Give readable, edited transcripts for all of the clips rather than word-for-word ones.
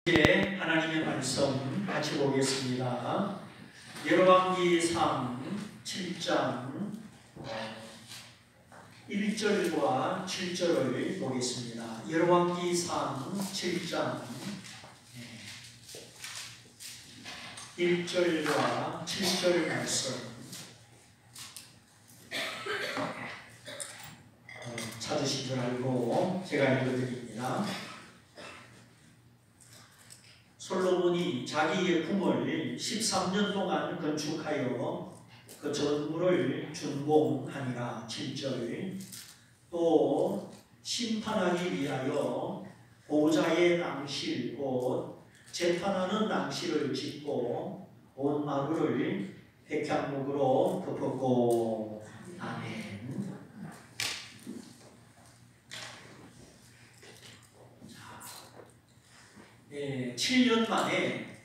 이제 하나님의 말씀 같이 보겠습니다. 열왕기 3, 7장 1절과 7절을 보겠습니다. 열왕기 3, 7장 1절과 7절 말씀 찾으신 줄 알고 제가 읽어드립니다. 솔로몬이 자기의 궁을 13년 동안 건축하여 그 전부를 준공하니라. 7절. 또 심판하기 위하여 보좌의 낭실 곧 재판하는 낭실을 짓고 온 마루를 백향목으로 덮었고. 아멘. 7년 만에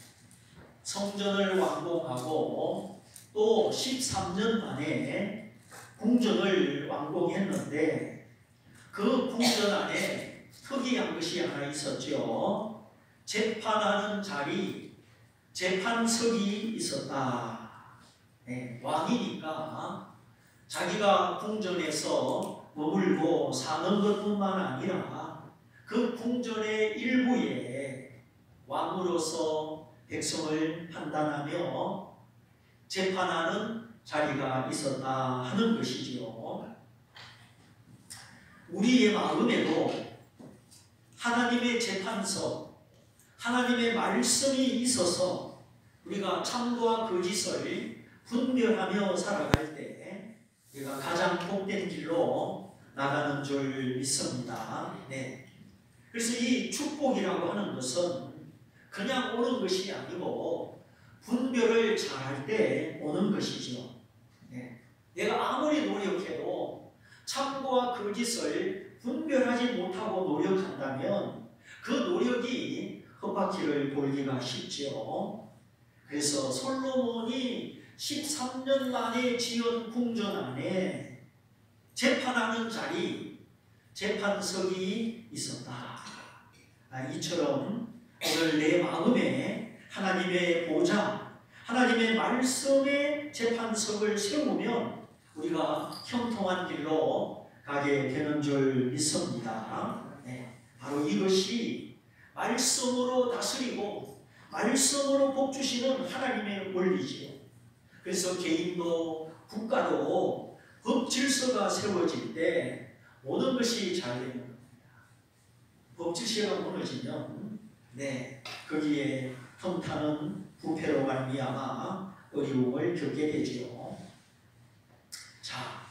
성전을 완공하고 또 13년 만에 궁전을 완공했는데 그 궁전 안에 특이한 것이 하나 있었죠. 재판하는 자리, 재판석이 있었다. 왕이니까 자기가 궁전에서 머물고 사는 것뿐만 아니라 그 궁전의 일부에 왕으로서 백성을 판단하며 재판하는 자리가 있었다 하는 것이지요. 우리의 마음에도 하나님의 재판석, 하나님의 말씀이 있어서 우리가 참과 거짓을 분별하며 살아갈 때 우리가 가장 복된 길로 나가는 줄 믿습니다. 그래서 이 축복이라고 하는 것은 그냥 오는 것이 아니고 분별을 잘할 때 오는 것이죠. 내가 아무리 노력해도 참과 거짓을 분별하지 못하고 노력한다면 그 노력이 헛바퀴를 돌기가 쉽죠. 그래서 솔로몬이 13년 만에 지은 궁전 안에 재판하는 자리, 재판석이 있었다. 이처럼 오늘 내 마음에 하나님의 보좌, 하나님의 말씀의 재판석을 세우면 우리가 형통한 길로 가게 되는 줄 믿습니다. 바로 이것이 말씀으로 다스리고 말씀으로 복주시는 하나님의 원리지요. 그래서 개인도 국가도 법 질서가 세워질 때 모든 것이 잘 되는 겁니다. 법 질서가 무너지면 거기에 통타는 부패로 말미암아 어려움을 겪게 되지요. 자,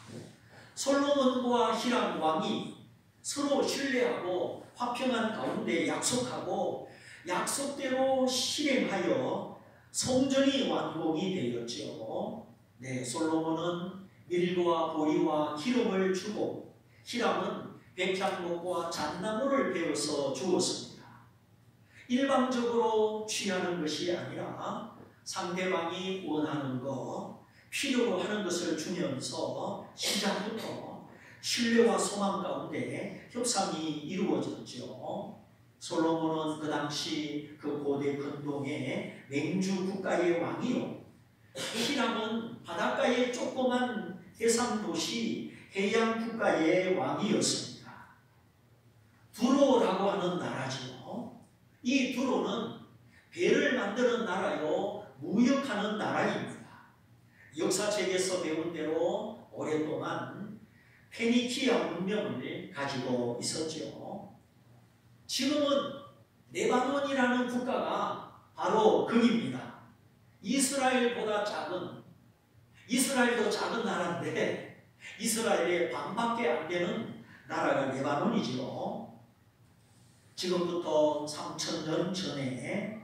솔로몬과 히람 왕이 서로 신뢰하고 화평한 가운데 약속하고 약속대로 실행하여 성전이 완공이 되었죠. 솔로몬은 밀과 보리와 기름을 주고 히람은 백향목과 잣나무를 베어서 주었습니다. 일방적으로 취하는 것이 아니라 상대방이 원하는 것, 필요로 하는 것을 주면서 시작부터 신뢰와 소망 가운데 협상이 이루어졌죠. 솔로몬은 그 당시 그 고대 근동의 맹주 국가의 왕이요, 히람은 바닷가의 조그만 해상 도시 해양 국가의 왕이었습니다. 두로라고 하는 나라지요. 이 두로는 배를 만드는 나라요, 무역하는 나라입니다. 역사책에서 배운 대로 오랫동안 페니키아 문명을 가지고 있었죠. 지금은 레바논이라는 국가가 바로 거기입니다. 이스라엘보다 작은, 이스라엘도 작은 나라인데 이스라엘의 반밖에 안 되는 나라가 레바논이죠. 지금부터 3000년 전에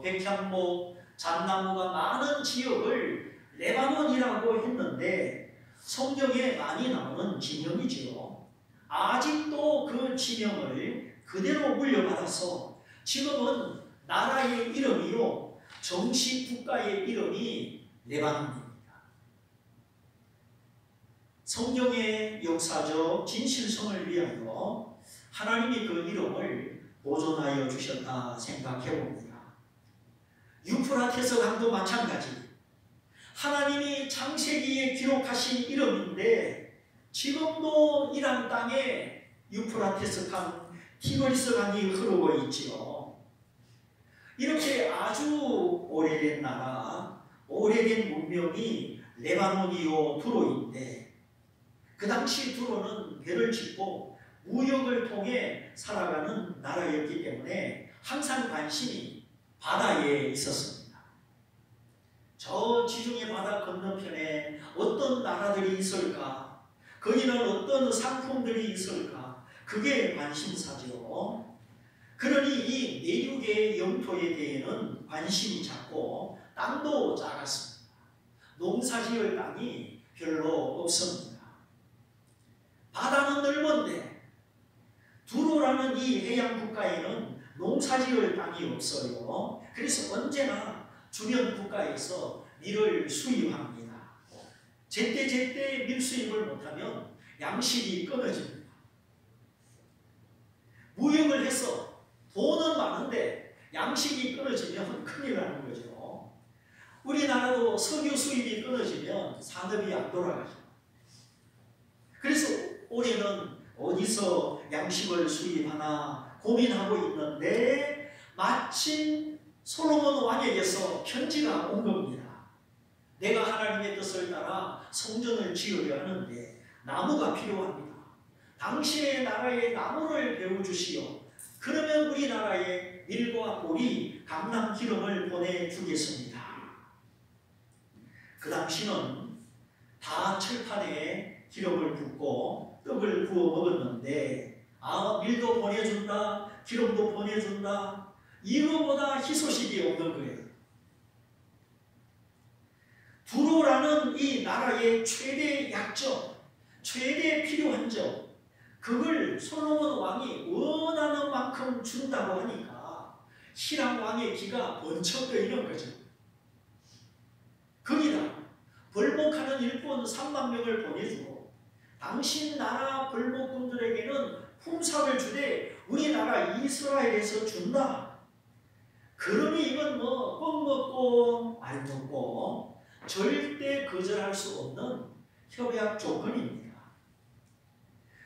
백향목, 잣나무가 많은 지역을 레바논이라고 했는데 성경에 많이 나오는 지명이지요. 아직도 그 지명을 그대로 물려받아서 지금은 나라의 이름이요, 정식 국가의 이름이 레바논입니다. 성경의 역사적 진실성을 위하여 하나님이 그 이름을 보존하여 주셨다 생각해 봅니다. 유프라테스 강도 마찬가지. 하나님이 창세기에 기록하신 이름인데 지금도 이란 땅에 유프라테스 강, 티그리스 강이 흐르고 있지요. 이렇게 아주 오래된 나라, 오래된 문명이 레바논이요 두로인데, 그 당시 두로는 배를 짓고 무역을 통해 살아가는 나라였기 때문에 항상 관심이 바다에 있었습니다. 저 지중해 바다 건너편에 어떤 나라들이 있을까? 거기는 어떤 상품들이 있을까? 그게 관심사죠. 그러니 이 내륙의 영토에 대해는 관심이 작고 땅도 작았습니다. 농사지을 땅이 별로 없습니다. 바다는 넓은데 두로라는 이 해양 국가에는 농사지을 땅이 없어요. 그래서 언제나 주변 국가에서 밀을 수입합니다. 제때 밀수입을 못하면 양식이 끊어집니다. 무역을 해서 돈은 많은데 양식이 끊어지면 큰일 나는 거죠. 우리나라도 석유 수입이 끊어지면 산업이 안 돌아가죠. 그래서 올해는 어디서 양식을 수입하나 고민하고 있는데 마침 솔로몬 왕에게서 편지가 온 겁니다. 내가 하나님의 뜻을 따라 성전을 지으려 하는데 나무가 필요합니다. 당신의 나라에 나무를 베어주시오. 그러면 우리나라에 밀과 보리, 감람 기름을 보내주겠습니다. 그 당시는 다 철판에 기름을 붓고 떡을 구워 먹었는데, 밀도 보내준다, 기름도 보내준다, 이거보다 희소식이 없는 거예요. 두로라는 이 나라의 최대 약점, 최대 필요한 점, 그걸 솔로몬 왕이 원하는 만큼 준다고 하니까 히람 왕의 기가 번쩍 뜨이는 거죠. 거기다 벌목하는 일꾼 3만 명을 보내주고 당신 나라 벌목꾼들에게는 품삯을 주되 우리나라 이스라엘에서 준다. 그러니 이건 뭐 껌 먹고 알 먹고 절대 거절할 수 없는 협약 조건입니다.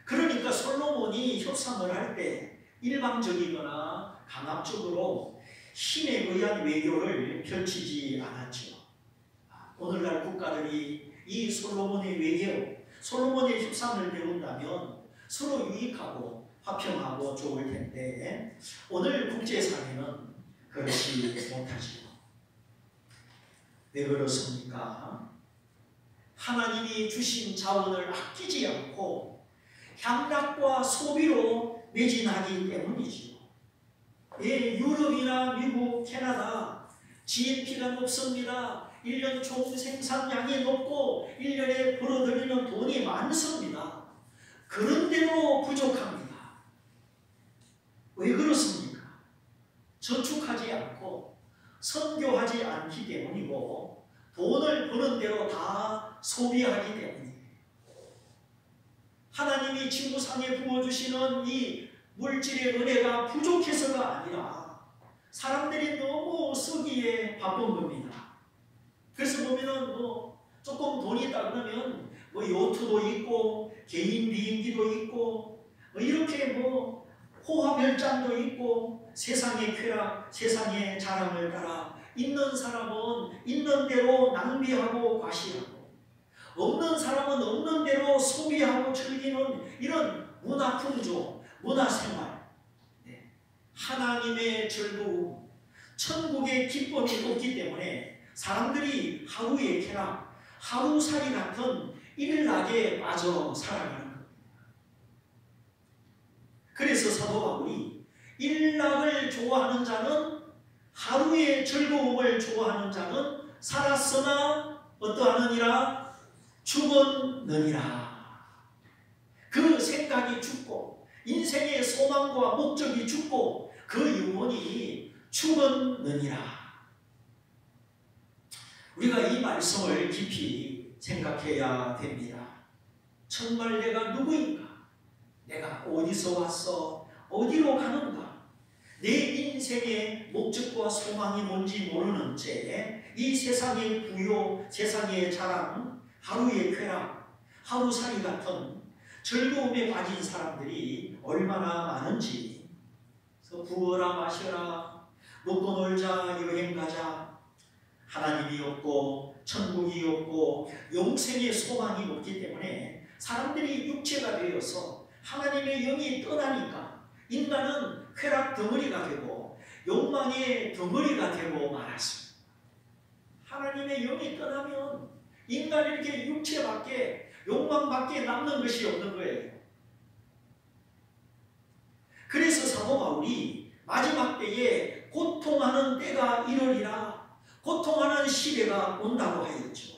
그러니까 솔로몬이 협상을 할 때 일방적이거나 강압적으로 힘에 의한 외교를 펼치지 않았죠. 오늘날 국가들이 이 솔로몬의 외교, 솔로몬의 협상을 배운다면 서로 유익하고 화평하고 좋을 텐데 오늘 국제사회는 그렇지 못하지요. 왜 그렇습니까? 하나님이 주신 자원을 아끼지 않고 향락과 소비로 매진하기 때문이지요. 예, 유럽이나 미국, 캐나다 GNP가 높습니다. 1년 총 생산량이 높고 1년에 벌어들이는 돈이 많습니다. 그런데도 부족합니다. 왜 그렇습니까? 저축하지 않고 선교하지 않기 때문이고 돈을 버는 대로 다 소비하기 때문이에요. 하나님이 지구상에 부어주시는 이 물질의 은혜가 부족해서가 아니라 사람들이 너무 쓰기에 바쁜 겁니다. 그래서 보면은 조금 돈이 있다 그러면 요트도 있고 개인 비행기도 있고 이렇게 호화별장도 있고 세상의 쾌락, 세상의 자랑을 따라 있는 사람은 있는 대로 낭비하고 과시하고 없는 사람은 없는 대로 소비하고 즐기는 이런 문화풍조, 문화생활, 하나님의 즐거움, 천국의 기쁨이 없기 때문에 사람들이 하루의 쾌락, 하루살이 같은 일락에 빠져 살아가는 겁니다. 그래서 사도 바울이 일락을 좋아하는 자는, 하루의 즐거움을 좋아하는 자는 살았으나 어떠하느니라? 죽었느니라. 그 생각이 죽고 인생의 소망과 목적이 죽고 그 영혼이 죽었느니라. 우리가 이 말씀을 깊이 생각해야 됩니다. 정말 내가 누구인가? 내가 어디서 왔어? 어디로 가는가? 내 인생의 목적과 소망이 뭔지 모르는 채 이 세상의 부요, 세상의 자랑, 하루의 쾌락, 하루살이 같은 즐거움에 빠진 사람들이 얼마나 많은지. 그래서 부어라 마셔라, 먹고 놀자, 여행 가자. 하나님이 없고 천국이 없고 영생의 소망이 없기 때문에 사람들이 육체가 되어서 하나님의 영이 떠나니까 인간은 쾌락 덩어리가 되고 욕망의 덩어리가 되고 말았습니다. 하나님의 영이 떠나면 인간이 이렇게 육체밖에 욕망밖에 남는 것이 없는 거예요. 그래서 사도 바울이 마지막 때에 고통하는 때가 이르리라, 고통하는 시대가 온다고 하였죠.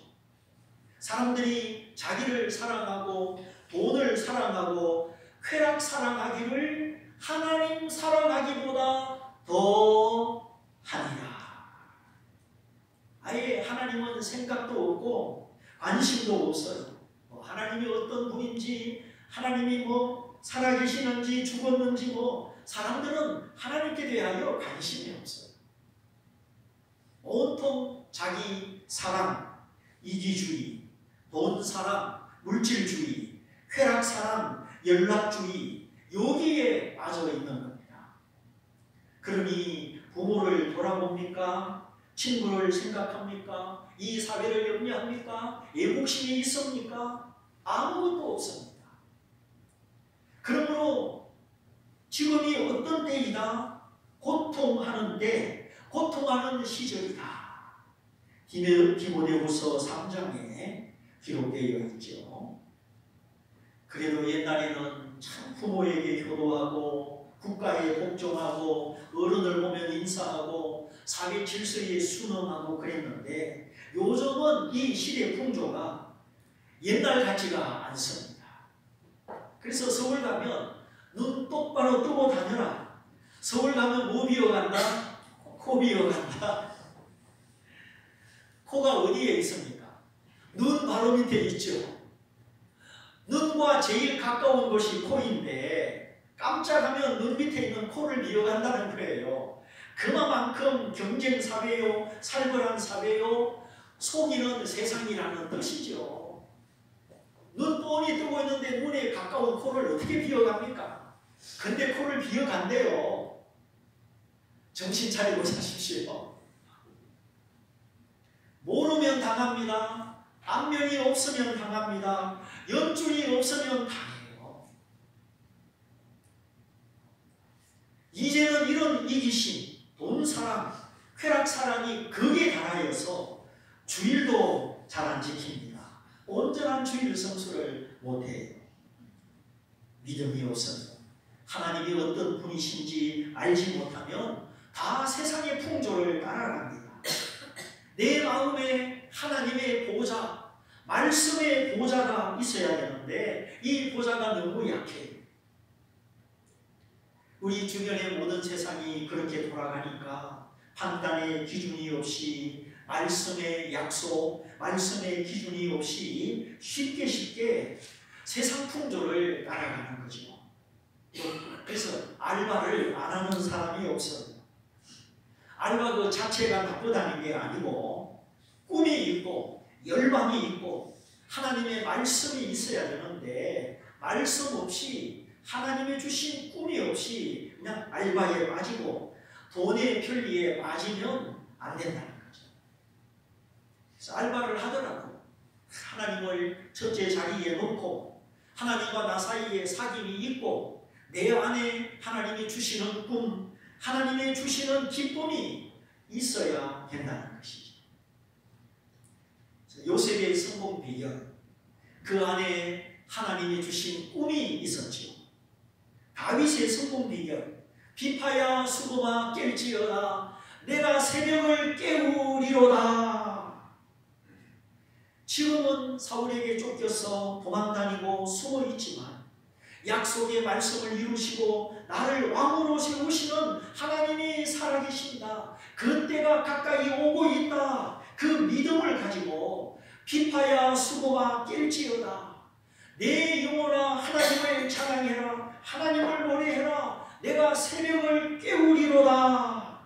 사람들이 자기를 사랑하고 돈을 사랑하고 쾌락 사랑하기를 하나님 사랑하기보다 더 하니라. 아예 하나님은 생각도 없고 관심도 없어요. 하나님이 어떤 분인지, 하나님이 살아계시는지 죽었는지 사람들은 하나님께 대하여 관심이 없어요. 온통 자기 사랑, 이기주의, 돈 사랑, 물질주의, 쾌락 사랑, 연락주의, 여기에 빠져 있는 겁니다. 그러니 부모를 돌아봅니까? 친구를 생각합니까? 이 사회를 염려합니까? 애국심이 있습니까? 아무것도 없습니다. 그러므로 지금이 어떤 때이다? 고통하는 때, 고통하는 시절이다. 디모데후서 3장에 기록되어 있죠. 그래도 옛날에는 참 부모에게 효도하고 국가에 복종하고 어른을 보면 인사하고 사회 질서에 순응하고 그랬는데 요즘은 이 시대 풍조가 옛날 같지가 않습니다. 그래서 서울 가면 눈 똑바로 뜨고 다녀라. 서울 가면 뭐 비어간다? 코 비어간다. 코가 어디에 있습니까? 눈 바로 밑에 있죠. 눈과 제일 가까운 곳이 코인데 깜짝하면 눈 밑에 있는 코를 비어간다는 거예요. 그만큼 경쟁사회요, 살벌한 사회요, 속이는 세상이라는 뜻이죠. 눈 뻔히 뜨고 있는데 눈에 가까운 코를 어떻게 비어갑니까? 근데 코를 비어간대요. 정신 차리고 사십시오. 모르면 당합니다. 안면이 없으면 당합니다. 연줄이 없으면 당해요. 이제는 이런 이기심, 돈사랑, 쾌락사랑이 극에 달하여서 주일도 잘 안 지킵니다. 온전한 주일 성수를 못해요. 믿음이 없어서 하나님이 어떤 분이신지 알지 못하면 다 세상의 풍조를 따라갑니다. 내 마음에 하나님의 보좌, 말씀의 보좌가 있어야 되는데 이 보좌가 너무 약해요. 우리 주변의 모든 세상이 그렇게 돌아가니까 판단의 기준이 없이 말씀의 약속, 말씀의 기준이 없이 쉽게 세상 풍조를 따라가는 거죠. 그래서 알바를 안 하는 사람이 없어요. 알바 그 자체가 나쁘다는 게 아니고 꿈이 있고 열망이 있고 하나님의 말씀이 있어야 되는데 말씀 없이 하나님의 주신 꿈이 없이 그냥 알바에 빠지고 돈의 편리에 빠지면 안 된다는 거죠. 그래서 알바를 하더라도 하나님을 첫째 자리에 놓고 하나님과 나 사이에 사귐이 있고 내 안에 하나님이 주시는 꿈, 하나님의 주시는 기쁨이 있어야 된다는 것이죠. 요셉의 성공 비결, 그 안에 하나님이 주신 꿈이 있었지요. 다윗의 성공 비결, 비파야 수금아 깰지어다 내가 새벽을 깨우리로다. 지금은 사울에게 쫓겨서 도망다니고 숨어있지만 약속의 말씀을 이루시고 나를 왕으로 세우시는 하나님이 살아계신다. 그 때가 가까이 오고 있다. 그 믿음을 가지고 비파야 수고마 깰지어다. 내 영혼아 하나님을 찬양해라. 하나님을 노래해라. 내가 새벽을 깨우리로다.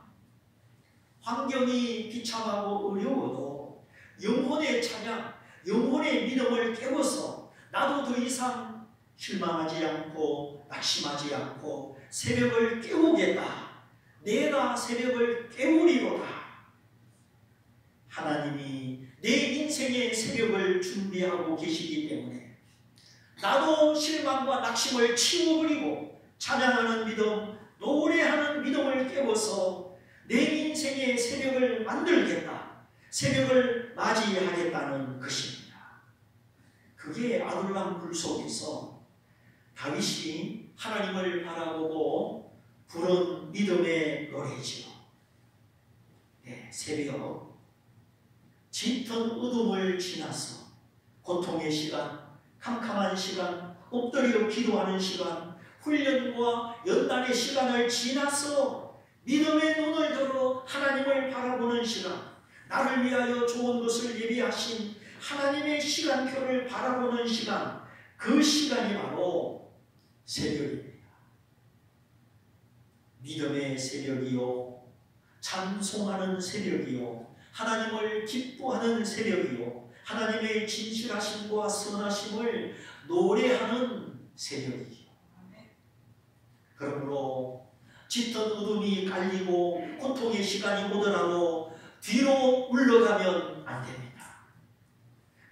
환경이 비참하고 어려워도 영혼의 찬양, 영혼의 믿음을 깨워서 나도 더 이상 실망하지 않고 낙심하지 않고 새벽을 깨우겠다. 내가 새벽을 깨우리로다. 하나님이 내 인생의 새벽을 준비하고 계시기 때문에 나도 실망과 낙심을 치워버리고 찬양하는 믿음, 노래하는 믿음을 깨워서 내 인생의 새벽을 만들겠다. 새벽을 맞이하겠다는 것입니다. 그게 아둘람 굴 속에서 다윗이 하나님을 바라보고 부른 믿음의 노래지요. 네, 새벽 짙은 어둠을 지나서 고통의 시간, 캄캄한 시간, 엎드려 기도하는 시간, 훈련과 연단의 시간을 지나서 믿음의 눈을 들어 하나님을 바라보는 시간, 나를 위하여 좋은 것을 예비하신 하나님의 시간표를 바라보는 시간, 그 시간이 바로 새벽입니다. 믿음의 새벽이요, 찬송하는 새벽이요, 하나님을 기뻐하는 새벽이요, 하나님의 진실하심과 선하심을 노래하는 새벽이요. 그러므로 짙은 어둠이 깔리고 고통의 시간이 오더라도 뒤로 물러가면 안 됩니다.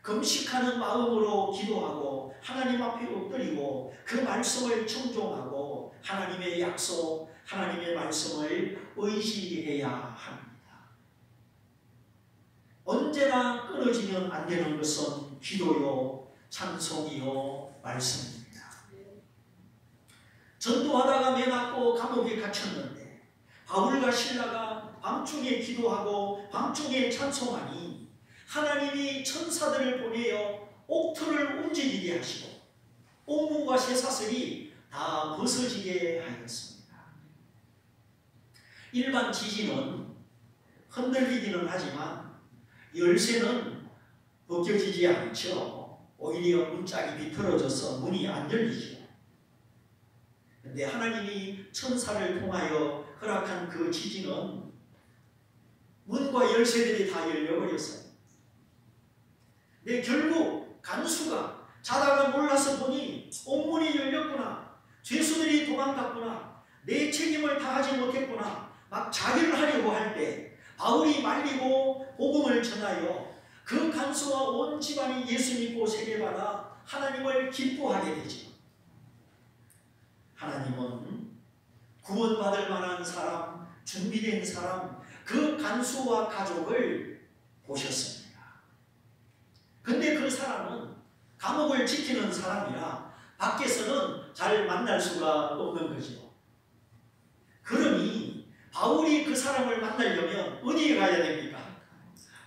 금식하는 마음으로 기도하고 하나님 앞에 엎드리고 그 말씀을 청종하고 하나님의 약속, 하나님의 말씀을 의지해야 합니다. 언제나 끊어지면 안 되는 것은 기도요, 찬송이요, 말씀입니다. 전도하다가 매맞고 감옥에 갇혔는데 바울과 실라가 밤중에 기도하고 밤중에 찬송하니 하나님이 천사들을 보내어 옥틀을 움직이게 하시고 옥문과 쇠사슬이 다 벗어지게 하였습니다. 일반 지진은 흔들리기는 하지만 열쇠는 벗겨지지 않죠. 오히려 문짝이 비틀어져서 문이 안 열리죠. 그런데 하나님이 천사를 통하여 허락한 그 지진은 문과 열쇠들이 다 열려버렸어요. 근데 결국 간수가 자다가 몰라서 보니 옥문이 열렸구나, 죄수들이 도망갔구나, 내 책임을 다하지 못했구나, 막 자결을 하려고 할 때 바울이 말리고 복음을 전하여 그 간수와 온 집안이 예수 믿고 세례받아 하나님을 기뻐하게 되죠. 하나님은 구원받을 만한 사람, 준비된 사람, 그 간수와 가족을 보셨습니다. 근데 그 사람은 감옥을 지키는 사람이라 밖에서는 잘 만날 수가 없는 거죠. 그러니 바울이 그 사람을 만나려면 어디에 가야 됩니까?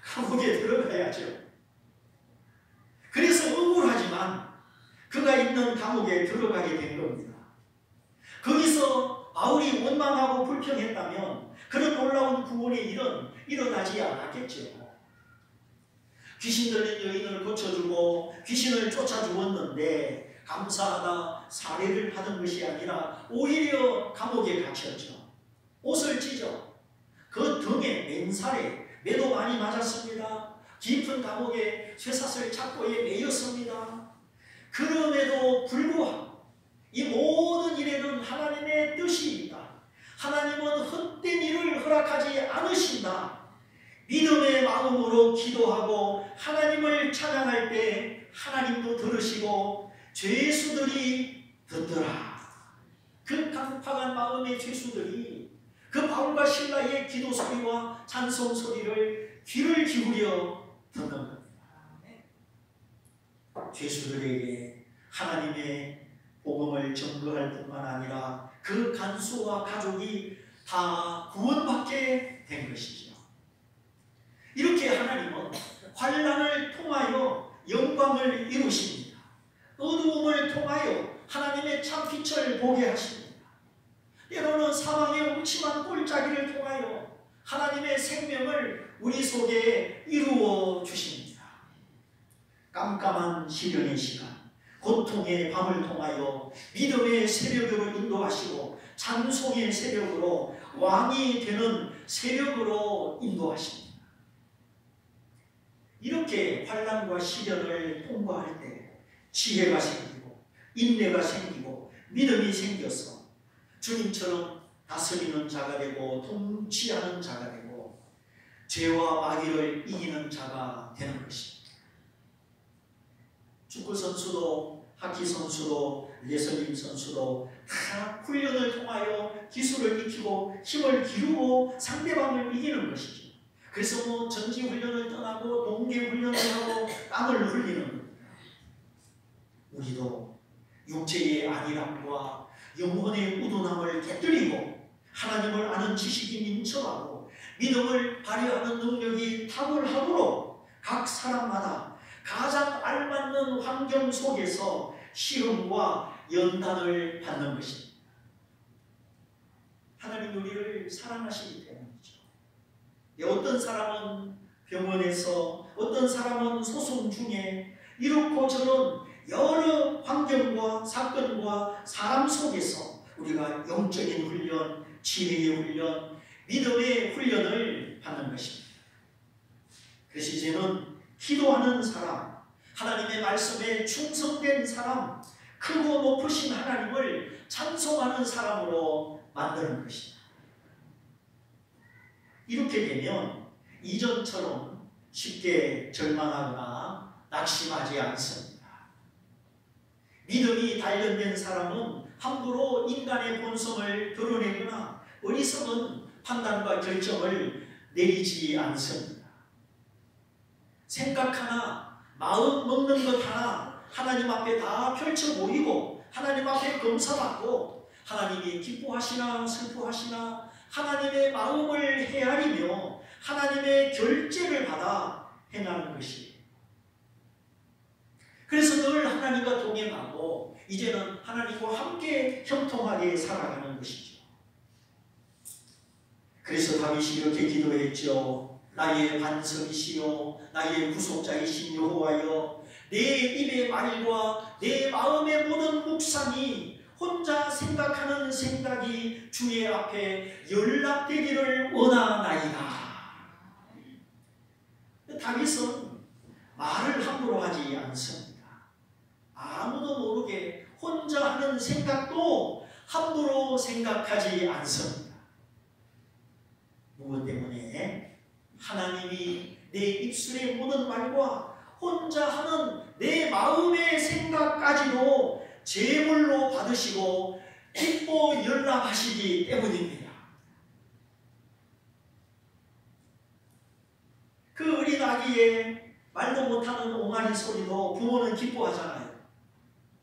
감옥에 들어가야죠. 그래서 억울하지만 그가 있는 감옥에 들어가게 된 겁니다. 거기서 바울이 원망하고 불평했다면 그런 놀라운 구원의 일은 일어나지 않았겠죠. 귀신 들린 여인을 고쳐주고 귀신을 쫓아주었는데 감사하다 사례를 받은 것이 아니라 오히려 감옥에 갇혔죠. 옷을 찢어 그 등에 맨살에 매도 많이 맞았습니다. 깊은 감옥에 쇠사슬 착고에 매였습니다. 그럼에도 불구하고 이 모든 일에는 하나님의 뜻이 있다. 하나님은 헛된 일을 허락하지 않으신다. 믿음의 마음으로 기도하고 하나님을 찬양할 때 하나님도 들으시고 죄수들이 듣더라. 그 강팍한 마음의 죄수들이 그 바울과 실라의 기도 소리와 찬송 소리를 귀를 기울여 듣는 겁니다. 죄수들에게 하나님의 복음을 전거할 뿐만 아니라 그 간수와 가족이 다 구원받게 된 것이죠. 이렇게 하나님은 환난을 통하여 영광을 이루십니다. 어두움을 통하여 하나님의 참빛을 보게 하십니다. 때로는 사망의 음침한 꼴짜기를 통하여 하나님의 생명을 우리 속에 이루어 주십니다. 깜깜한 시련의 시간, 고통의 밤을 통하여 믿음의 새벽으로 인도하시고 찬송의 세력으로 왕이 되는 세력으로 인도하십니다. 이렇게 환난과 시련을 통과할 때 지혜가 생기고 인내가 생기고 믿음이 생겨서 주님처럼 다스리는 자가 되고 통치하는 자가 되고 죄와 마귀를 이기는 자가 되는 것입니다. 축구 선수도 하키 선수도 레슬링 선수도 다 훈련을 통하여 기술을 익히고 힘을 기르고 상대방을 이기는 것이죠. 그래서 뭐 전지훈련을 떠나고 동계훈련을 하고 땀을 흘리는 겁니다. 우리도 육체의 안일함과 영혼의 우둔함을 깨뜨리고 하나님을 아는 지식이 민첩하고 믿음을 발휘하는 능력이 탁월함으로 각 사람마다 가장 알맞는 환경 속에서 시험과 연단을 받는 것입니다. 하나님 우리를 사랑하시기 때문이죠. 어떤 사람은 병원에서, 어떤 사람은 소송 중에 이렇고 저런 여러 환경과 사건과 사람 속에서 우리가 영적인 훈련, 지혜의 훈련, 믿음의 훈련을 받는 것입니다. 그래서 이제는 기도하는 사람, 하나님의 말씀에 충성된 사람, 크고 높으신 하나님을 찬송하는 사람으로 만드는 것입니다. 이렇게 되면 이전처럼 쉽게 절망하거나 낙심하지 않습니다. 믿음이 단련된 사람은 함부로 인간의 본성을 드러내거나 어리석은 판단과 결정을 내리지 않습니다. 생각 하나, 마음 먹는 것 하나 하나님 앞에 다 펼쳐 보이고 하나님 앞에 검사받고 하나님이 기뻐하시나 슬퍼하시나 하나님의 마음을 헤아리며 하나님의 결제를 받아 행하는 것이에요. 그래서 늘 하나님과 동행하고 이제는 하나님과 함께 형통하게 살아가는 것이죠. 그래서 다윗이 이렇게 기도했죠. 나의 반석이시요 나의 구속자이신 여호와여, 내 입의 말과 내 마음의 모든 묵상이 혼자 생각하는 생각이 주의 앞에 연락되기를 원하나이다. 다윗은 말을 함부로 하지 않습니다. 아무도 모르게 혼자 하는 생각도 함부로 생각하지 않습니다. 무엇 때문에? 하나님이 내 입술의 모든 말과 혼자 하는 내 마음의 생각까지도 제물로 받으시고 기뻐 연락하시기 때문입니다. 그 어린 아기의 말도 못하는 옹알이 소리도 부모는 기뻐하잖아요.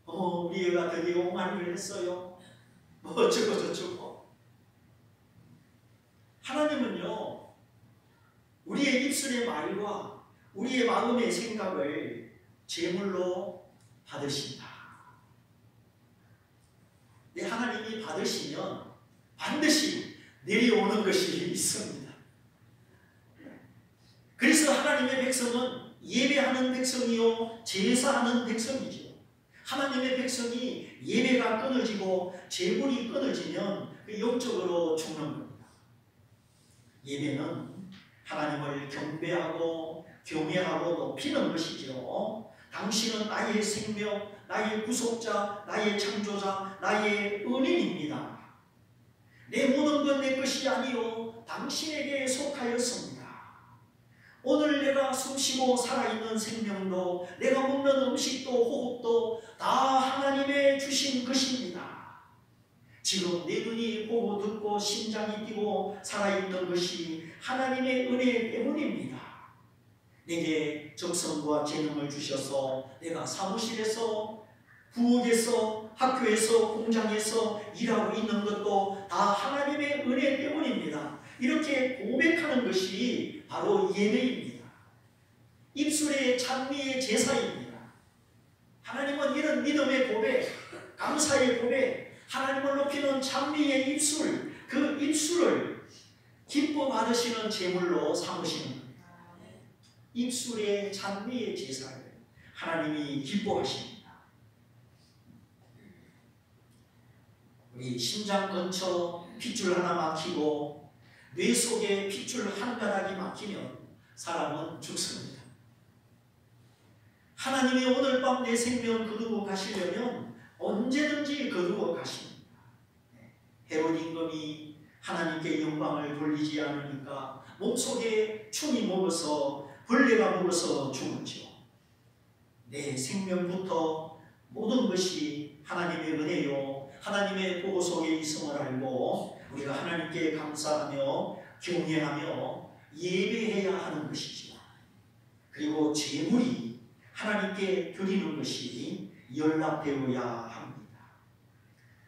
우리 애가 드디어 옹알이를 했어요. 뭐 어쩌고 저쩌고. 하나님은요, 우리의 입술의 말과 우리의 마음의 생각을 제물로 받으신다. 네, 하나님이 받으시면 반드시 내려오는 것이 있습니다. 그래서 하나님의 백성은 예배하는 백성이요 제사하는 백성이죠. 하나님의 백성이 예배가 끊어지고 제물이 끊어지면 영적으로 죽는 겁니다. 예배는 하나님을 경배하고 경외하고 높이는 것이죠. 당신은 나의 생명, 나의 구속자, 나의 창조자, 나의 은인입니다. 내 모든 건 내 것이 아니요 당신에게 속하였습니다. 오늘 내가 숨쉬고 살아있는 생명도 내가 먹는 음식도 호흡도 다 하나님의 주신 것입니다. 지금 내 눈이 보고 듣고 심장이 뛰고 살아있는 것이 하나님의 은혜 때문입니다. 내게 적성과 재능을 주셔서 내가 사무실에서, 부엌에서, 학교에서, 공장에서 일하고 있는 것도 다 하나님의 은혜 때문입니다. 이렇게 고백하는 것이 바로 예배입니다. 입술의 찬미의 제사입니다. 하나님은 이런 믿음의 고백, 감사의 고백, 하나님을 높이는 찬미의 입술, 그 입술을 기뻐 받으시는 제물로 삼으시는 겁니다. 입술의 찬미의 제사를 하나님이 기뻐하십니다. 이 심장 근처 핏줄 하나 막히고 뇌 속에 핏줄 한 가닥이 막히면 사람은 죽습니다. 하나님이 오늘 밤 내 생명 거두어 가시려면 언제든지 거두어 가십니다. 헤롯 임금이 하나님께 영광을 돌리지 않으니까 몸속에 충이 먹어서 벌레가 먹어서 죽었죠. 내 생명부터 모든 것이 하나님의 은혜요 하나님의 보호 속에 있음을 알고 우리가 하나님께 감사하며 경외하며 예배해야 하는 것이죠. 그리고 제물이 하나님께 드리는 것이 연락되어야 합니다.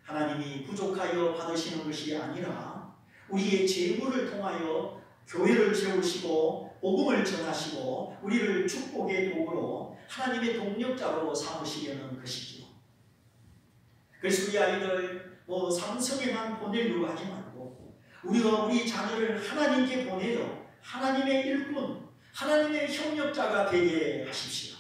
하나님이 부족하여 받으시는 것이 아니라 우리의 제물을 통하여 교회를 세우시고 복음을 전하시고 우리를 축복의 도구로 하나님의 동력자로 삼으시려는 것이죠. 그래서 우리 아이들 삼성에만 보내려고 하지 말고 우리가 우리 자녀를 하나님께 보내어 하나님의 일꾼, 하나님의 협력자가 되게 하십시오.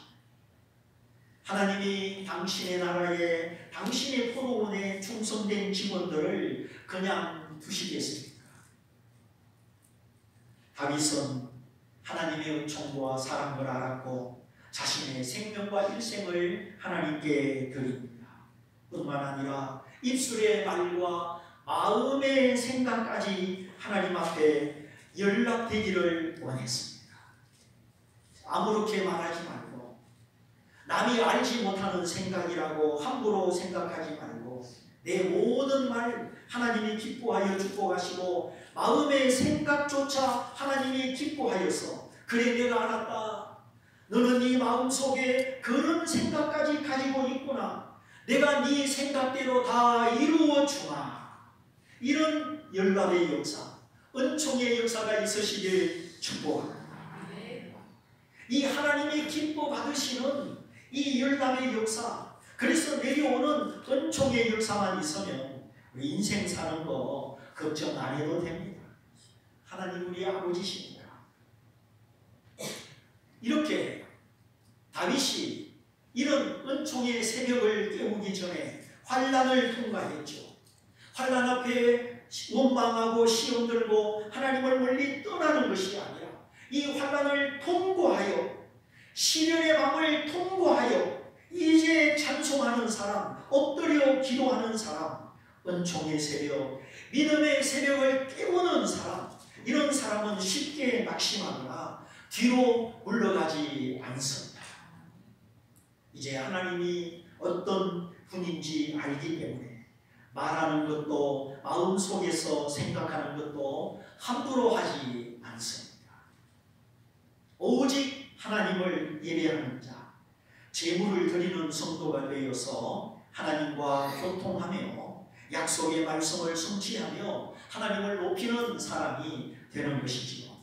하나님이 당신의 나라에 당신의 포로원에 충성된 직원들을 그냥 두시겠습니까? 다윗은 하나님의 은총과 사랑을 알았고 자신의 생명과 일생을 하나님께 드립니다. 뿐만 아니라 입술의 말과 마음의 생각까지 하나님 앞에 연락되기를 원했습니다. 아무렇게 말하지 말고 남이 알지 못하는 생각이라고 함부로 생각하지 말고 내 모든 말 하나님이 기뻐하여 축복하시고 마음의 생각조차 하나님이 기뻐하여서 그래 내가 알았다. 너는 네 마음속에 그런 생각까지 가지고 있구나. 내가 네 생각대로 다 이루어 주마. 이런 연락의 역사, 은총의 역사가 있으시길 축복합니다. 이 하나님이 기뻐 받으시는 이 연락의 역사, 그래서 내려오는 은총의 역사만 있으면 우리 인생 사는 거 걱정 안 해도 됩니다. 하나님 우리 아버지십니다. 이렇게 다윗이 이런 은총의 새벽을 깨우기 전에 환난을 통과했죠. 환난 앞에 원망하고 시험 들고 하나님을 멀리 떠나는 것이 아니라 이 환난을 통과하여 시련의 밤을 통과하여 이제 찬송하는 사람, 엎드려 기도하는 사람, 은총의 새벽, 믿음의 새벽을 깨우는 사람, 이런 사람은 쉽게 낙심하거나 뒤로 물러가지 않습니다. 이제 하나님이 어떤 분인지 알기 때문에 말하는 것도 마음속에서 생각하는 것도 함부로 하지 않습니다. 오직 하나님을 예배하는 자, 제물을 드리는 성도가 되어서 하나님과 교통하며 약속의 말씀을 성취하며 하나님을 높이는 사람이 되는 것이지요.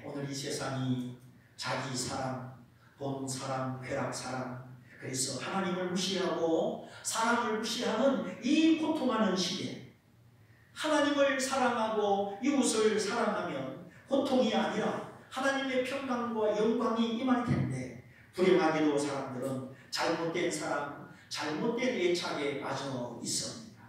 오늘 이 세상이 자기 사랑, 돈 사랑, 쾌락 사랑, 그래서 하나님을 무시하고 사람을 무시하는 이 고통하는 시대, 하나님을 사랑하고 이웃을 사랑하면 고통이 아니라 하나님의 평강과 영광이 임할 텐데 불행하게도 사람들은 잘못된 사랑, 잘못된 애착에 빠져 있습니다.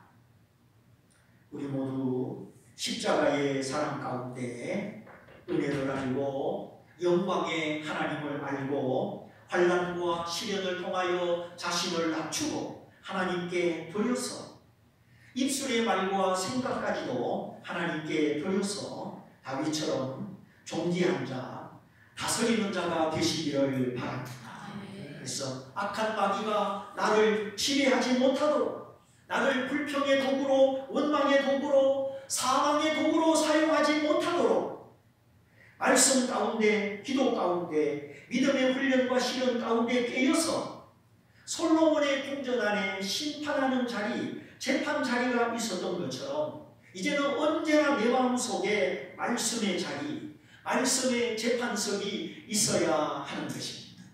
우리 모두 십자가의 사랑 가운데 은혜를 알고 영광의 하나님을 알고 환난과 시련을 통하여 자신을 낮추고 하나님께 드려서 입술의 말과 생각까지도 하나님께 드려서 다윗처럼 존귀한 자, 다스리는 자가 되시기를 바랍니다. 그래서 악한 마귀가 나를 지배하지 못하도록, 나를 불평의 도구로, 원망의 도구로, 사망의 도구로 사용하지 못하도록 말씀 가운데, 기도 가운데, 믿음의 훈련과 실현 가운데 깨어서 솔로몬의 궁전 안에 심판하는 자리, 재판 자리가 있었던 것처럼 이제는 언제나 내 마음속에 말씀의 자리, 말씀의 재판석이 있어야 하는 것입니다.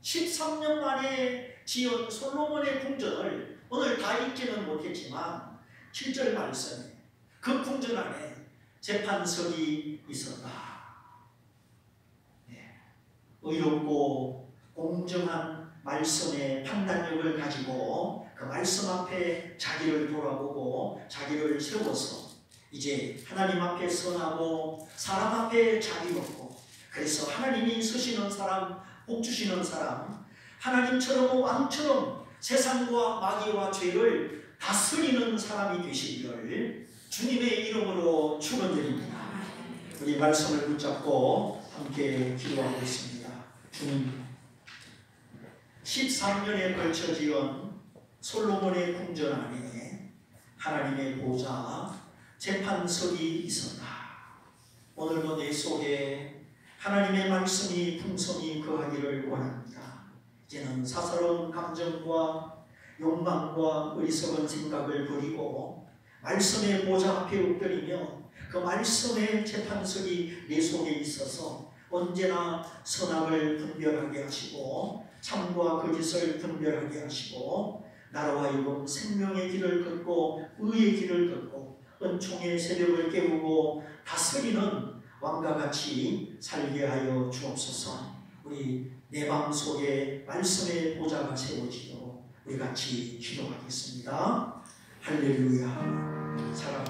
13년 만에 지은 솔로몬의 궁전을 오늘 다 읽지는 못했지만 7절 말씀에 그 궁전 안에 재판석이 있었다. 의롭고 공정한 말씀의 판단력을 가지고 그 말씀 앞에 자기를 돌아보고 자기를 세워서 이제 하나님 앞에 선하고 사람 앞에 자비 먹고, 그래서 하나님이 쓰시는 사람, 복 주시는 사람, 하나님처럼 왕처럼 세상과 마귀와 죄를 다스리는 사람이 되시기를 주님의 이름으로 축원드립니다. 우리 말씀을 붙잡고 함께 기도하겠습니다. 주님, 13년에 걸쳐 지은 솔로몬의 궁전 안에 하나님의 보좌, 재판석이 있었다. 오늘도 내 속에 하나님의 말씀이 풍성히 거하기를 원합니다. 이제는 사사로운 감정과 욕망과 어리석은 생각을 버리고 말씀의 보좌 앞에 엎드리며 그 말씀의 재판석이 내 속에 있어서 언제나 선악을 분별하게 하시고 참과 거짓을 분별하게 하시고 나로 하여금 생명의 길을 걷고 의의 길을 걷고 은총의 새벽을 깨우고 다스리는 왕과 같이 살게 하여 주옵소서. 우리 내 마음속에 말씀의 보좌가 세워지도록 우리 같이 기도하겠습니다. 할렐루야. 사랑하시